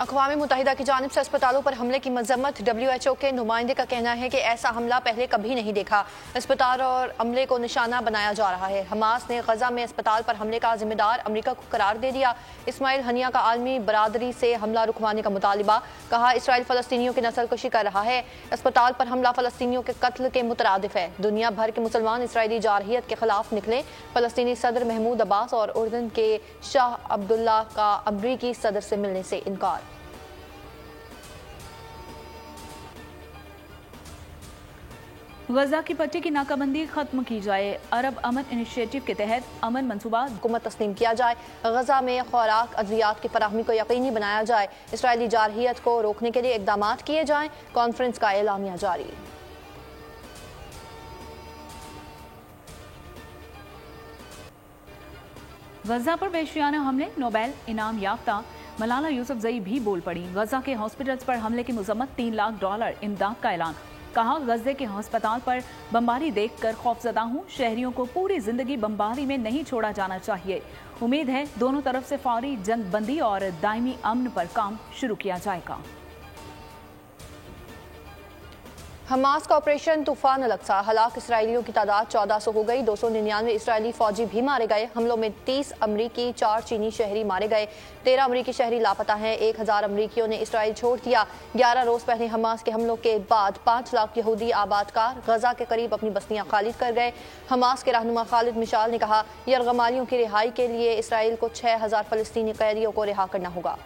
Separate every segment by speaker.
Speaker 1: अक़वाम मुत्तहिदा की जानिब से अस्पतालों पर हमले की मजम्मत। WHO के नुमाइंदे का कहना है कि ऐसा हमला पहले कभी नहीं देखा। अस्पताल और अमले को निशाना बनाया जा रहा है। हमास ने गजा में अस्पताल पर हमले का जिम्मेदार अमरीका को करार दे दिया। इस्माइल हनिया का आलमी बरादरी से हमला रुकवाने का मुतालिबा। कहा इसराइल फ़लस्तीनियों की नस्लकुशी कर रहा है। अस्पताल पर हमला फ़लस्तीनियों के कत्ल के मुतरादिफ है। दुनिया भर के मुसलमान इसराइली जारहियत के खिलाफ निकले। फ़लस्तीनी सदर महमूद अब्बास और उर्दन के शाह अब्दुल्ला का अमरीकी सदर से मिलने से इनकार।
Speaker 2: गजा की पट्टी की नाकाबंदी खत्म की जाए। अरब अमन इनिशिएटिव के तहत अमन मंसूबा
Speaker 1: हुकूमत तस्लीम किया जाए। गजा में खुराक अद्वियात की फराहमी को यकीनी बनाया जाए। इसराइली जारहियत को रोकने के लिए इकदाम किए जाएं। कॉन्फ्रेंस का एलामिया जारी।
Speaker 2: गजा पर वहशियाना हमले, नोबेल इनाम याफ्ता मलाला यूसुफजई भी बोल पड़ी। गजा के हॉस्पिटल्स पर हमले की मजम्मत, $3 लाख इमदाद का ऐलान। कहा गजे के अस्पताल पर बमबारी देखकर खौफजदा हूँ। शहरियों को पूरी जिंदगी बमबारी में नहीं छोड़ा जाना चाहिए। उम्मीद है दोनों तरफ से फौरी जंगबंदी और दायमी अमन पर काम शुरू किया जाएगा।
Speaker 1: हमास का ऑपरेशन तूफान अलक्सा, हलाक इसराइलियों की तादाद 1400 हो गई। 299 इसराइली फौजी भी मारे गए। हमलों में 30 अमरीकी, 4 चीनी शहरी मारे गए। 13 अमरीकी शहरी लापता हैं। 1000 अमरीकियों ने इसराइल छोड़ दिया। 11 रोज पहले हमास के हमलों के बाद 5 लाख यहूदी आबादकार गजा के करीब अपनी बस्तियां खालिद कर गए। हमास के रहनुमा खालिद मिशाल ने कहा यरगमालियों की रिहाई के लिए इसराइल को 6000 फलस्तीनी कैदियों को रिहा करना होगा।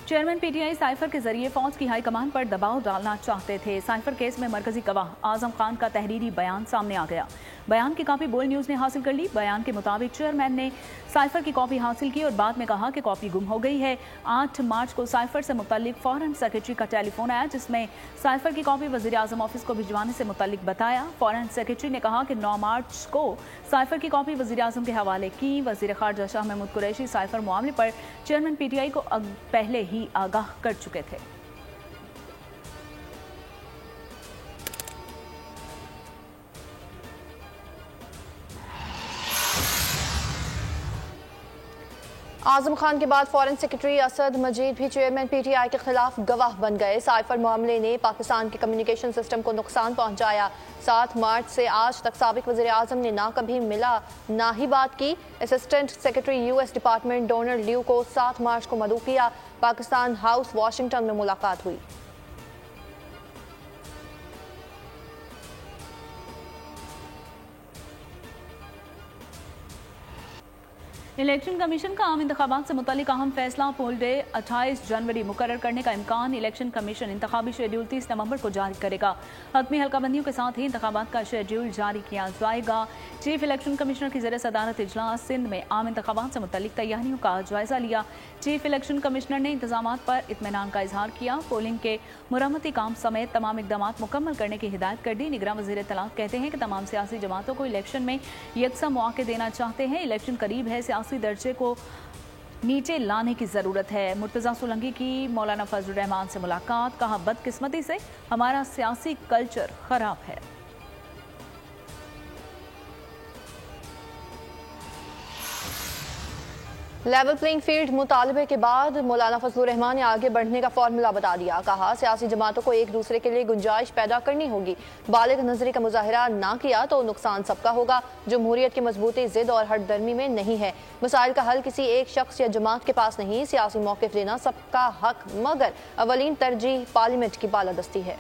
Speaker 2: चेयरमैन पीटीआई साइफर के जरिए फौज की हाईकमान पर दबाव डालना चाहते थे। साइफर केस में मरकजी गवाह आजम खान का तहरीरी बयान सामने आ गया। बयान की कॉपी बोल न्यूज ने हासिल कर ली। बयान के मुताबिक चेयरमैन ने साइफर की कॉपी हासिल की और बाद में कहा कि कॉपी गुम हो गई है। 8 मार्च को साइफर से मुतल्लिक फॉरेन सेक्रेटरी का टेलीफोन आया, जिसमें साइफर की कॉपी वजीर आजम ऑफिस को भिजवाने से मुतल्लिक बताया। फॉरेन सेक्रेटरी ने कहा कि 9 मार्च को साइफर की कॉपी वजीर आजम के हवाले की। वजीर खारजा शाह महमूद कुरैशी साइफर मामले पर चेयरमैन पीटीआई को पहले ही आगाह कर चुके थे।
Speaker 1: आजम खान के बाद फॉरेन सेक्रेटरी असद मजीद भी चेयरमैन पीटीआई के खिलाफ गवाह बन गए। साइफर मामले ने पाकिस्तान के कम्युनिकेशन सिस्टम को नुकसान पहुंचाया। 7 मार्च से आज तक साबिक वज़ीर आज़म ने ना कभी मिला ना ही बात की। Assistant secretary US department Donald Lu को 7 मार्च को मदऊ किया। पाकिस्तान हाउस वाशिंगटन में मुलाकात हुई।
Speaker 2: इलेक्शन कमीशन का आम इंतखाबात से मुतालिक अहम फैसला, पोल डे 28 जनवरी मुकर्रर करने का इम्कान। इलेक्शन कमीशन इंतखाबी शेड्यूल 30 नवंबर को जारी करेगा। हतमी हल्काबंदियों के साथ ही इंतखाबात का शेड्यूल जारी किया जाएगा। चीफ इलेक्शन कमिश्नर की ज़ेर सदारत इजलास सिंध में आम इंतखाबात से मुतालिक तैयारियों का जायजा लिया। चीफ इलेक्शन कमिश्नर ने इंतजामात पर इत्मीनान का इजहार किया। पोलिंग के मुरम्मती काम समेत तमाम इकदाम मुकम्मल करने की हिदायत कर दी। निगरान वज़ीर इत्तलात कहते हैं कि तमाम सियासी जमातों को इलेक्शन में यकसा मौके देना चाहते हैं। इलेक्शन करीब है, सियासी दर्जे को नीचे लाने की जरूरत है। मुर्तजा सोलंकी की मौलाना फजल रहमान से मुलाकात, कहा बदकिस्मती से हमारा सियासी कल्चर खराब है।
Speaker 1: लेवल प्लेइंग फील्ड मुतालबे के बाद मौलाना फजल रहमान ने आगे बढ़ने का फार्मूला बता दिया। कहा सियासी जमातों को एक दूसरे के लिए गुंजाइश पैदा करनी होगी। बालिग नजरी का मुजाहिरा ना किया तो नुकसान सबका होगा। जमहूरियत की मजबूती जिद और हटदर्मी में नहीं है। मसाइल का हल किसी एक शख्स या जमात के पास नहीं। सियासी मौक़िफ़ लेना सबका हक, मगर अवलीन तरजीह पार्लियामेंट की बालादस्ती है।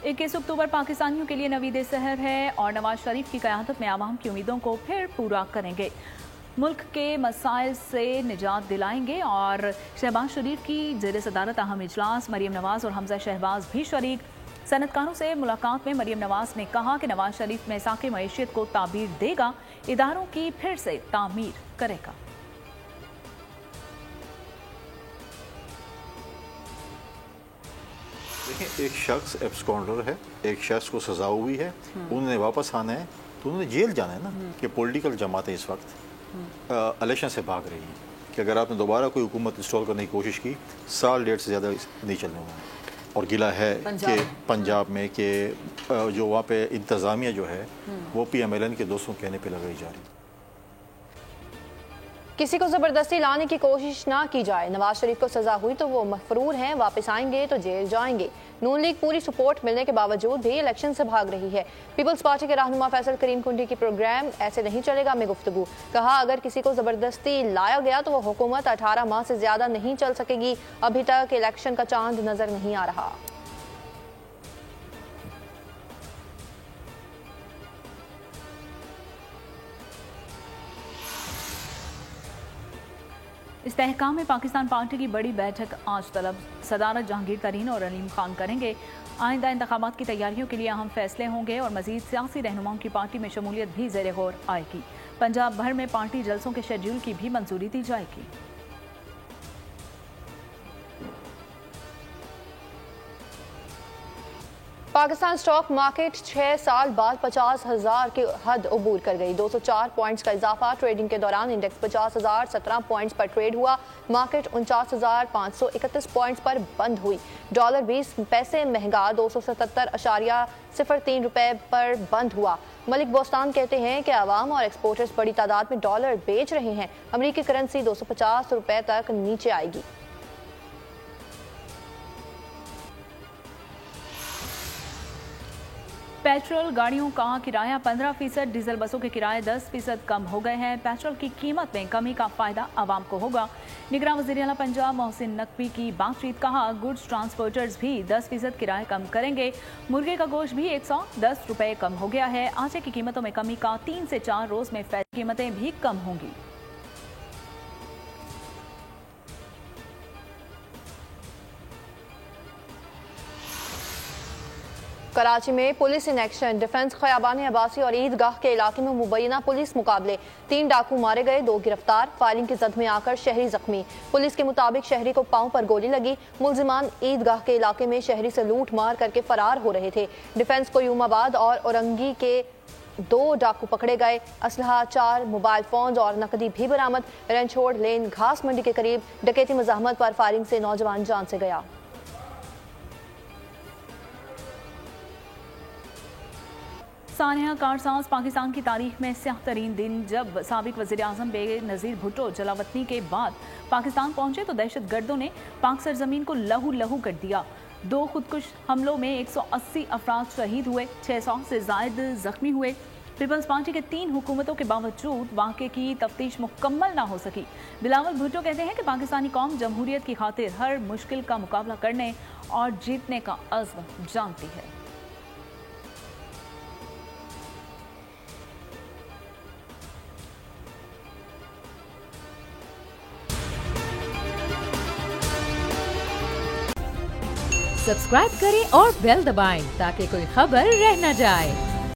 Speaker 2: इक्कीस अक्टूबर पाकिस्तानियों के लिए नवीद सहर है और नवाज शरीफ की क़यादत में आवाम की उम्मीदों को फिर पूरा करेंगे। मुल्क के मसाइल से निजात दिलाएंगे और शहबाज शरीफ की ज़ेर सदारत अहम इजलास। मरीम नवाज और हमजा शहबाज भी शरीक। सनतकारों से मुलाकात में मरीम नवाज ने कहा कि नवाज शरीफ मैसाके मईशत को ताबीर देगा, इदारों की फिर से तामीर करेगा।
Speaker 3: देखिए, एक शख्स एब्सकॉन्डर है, एक शख्स को सजा हुई है, उन्होंने वापस आना है तो उन्होंने जेल जाना है ना। कि पॉलिटिकल जमातें इस वक्त इलेक्शन से भाग रही हैं कि अगर आपने दोबारा कोई हुकूमत इंस्टॉल करने की कोशिश की, साल डेढ़ से ज़्यादा नहीं चलने वाला। और गिला है कि पंजाब में कि जो वहाँ पे इंतज़ामिया जो है वो PMLN के दोस्तों के कहने पे लगाई जा रही है।
Speaker 1: किसी को जबरदस्ती लाने की कोशिश ना की जाए। नवाज शरीफ को सजा हुई तो वो मफरूर हैं, वापस आएंगे तो जेल जाएंगे। नून लीग पूरी सपोर्ट मिलने के बावजूद भी इलेक्शन से भाग रही है। पीपल्स पार्टी के रहनुमा फैसल करीम कुंडी की प्रोग्राम ऐसे नहीं चलेगा में गुफ्तगू। कहा अगर किसी को जबरदस्ती लाया गया तो वो हुकूमत 18 माह से ज्यादा नहीं चल सकेगी। अभी तक इलेक्शन का चांद नजर नहीं आ रहा।
Speaker 2: इस्तेहकाम में पाकिस्तान पार्टी की बड़ी बैठक आज तलब। सदारत जहांगीर तरीन और अलीम खान करेंगे। आइंदा इंतखाबात की तैयारियों के लिए अहम फैसले होंगे और मजीद सियासी रहनुमाओं की पार्टी में शमूलियत भी ज़ेर गौर आएगी। पंजाब भर में पार्टी जलसों के शेड्यूल की भी मंजूरी दी जाएगी।
Speaker 1: पाकिस्तान स्टॉक मार्केट 6 साल बाद 50,000 की हद अबूर कर गई। 204 पॉइंट्स का इजाफा। ट्रेडिंग के दौरान इंडेक्स 50,017 पॉइंट्स पर ट्रेड हुआ। मार्केट 49,531 पॉइंट्स पर बंद हुई। डॉलर 20 पैसे महंगा 277.03 रुपए पर बंद हुआ। मलिक बोस्तान कहते हैं कि आवाम और एक्सपोर्टर्स बड़ी तादाद में डॉलर बेच रहे हैं। अमरीकी करेंसी 250 रुपए तक नीचे आएगी।
Speaker 2: पेट्रोल गाड़ियों का किराया 15%, डीजल बसों के किराए 10% कम हो गए हैं। पेट्रोल की कीमत में कमी का फायदा आवाम को होगा। निगरान वज़ीर आला पंजाब मोहसिन नकवी की बातचीत। कहा गुड्स ट्रांसपोर्टर्स भी 10% किराए कम करेंगे। मुर्गे का गोश्त भी 110 रुपए कम हो गया है। आटे की कीमतों में कमी का 3 से 4 रोज में कीमतें भी कम होंगी।
Speaker 1: कराची में police in action. Defence Khayaban Abbasi और ईदगाह के इलाके में मुबैना पुलिस मुकाबले। 3 डाकू मारे गए, 2 गिरफ्तार। फायरिंग की जद में आकर शहरी जख्मी। पुलिस के मुताबिक शहरी को पांव पर गोली लगी। मुलजिमान ईदगाह के इलाके में शहरी से लूट मार करके फरार हो रहे थे। डिफेंस को यूमाबाद और औरंगी के 2 डाकू पकड़े गए। असलहा, 4 मोबाइल फोन और नकदी भी बरामद। रेंचोड़ लेन घास मंडी के करीब डकैती मज़ाहमत पर फायरिंग से नौजवान जान से गया।
Speaker 2: सानिया कारसाज। पाकिस्तान की तारीख में स्याह तरीन दिन जब साबिक वज़ीर आज़म बेनज़ीर भुट्टो जलावतनी के बाद पाकिस्तान पहुंचे तो दहशत गर्दों ने पाक सरजमीन को लहू लहू कर दिया। 2 खुदकुश हमलों में 180 अफराद शहीद हुए, 600 से जायद जख्मी हुए। पीपल्स पार्टी के 3 हुकूमतों के बावजूद वाक़े की तफ्तीश मुकम्मल ना हो सकी। बिलावल भुट्टो कहते हैं कि पाकिस्तानी कौम जमहूरियत की खातिर हर मुश्किल का मुकाबला करने और जीतने का अज़्म जानती है।
Speaker 4: सब्सक्राइब करें और बेल दबाएं ताकि कोई खबर रह न जाए।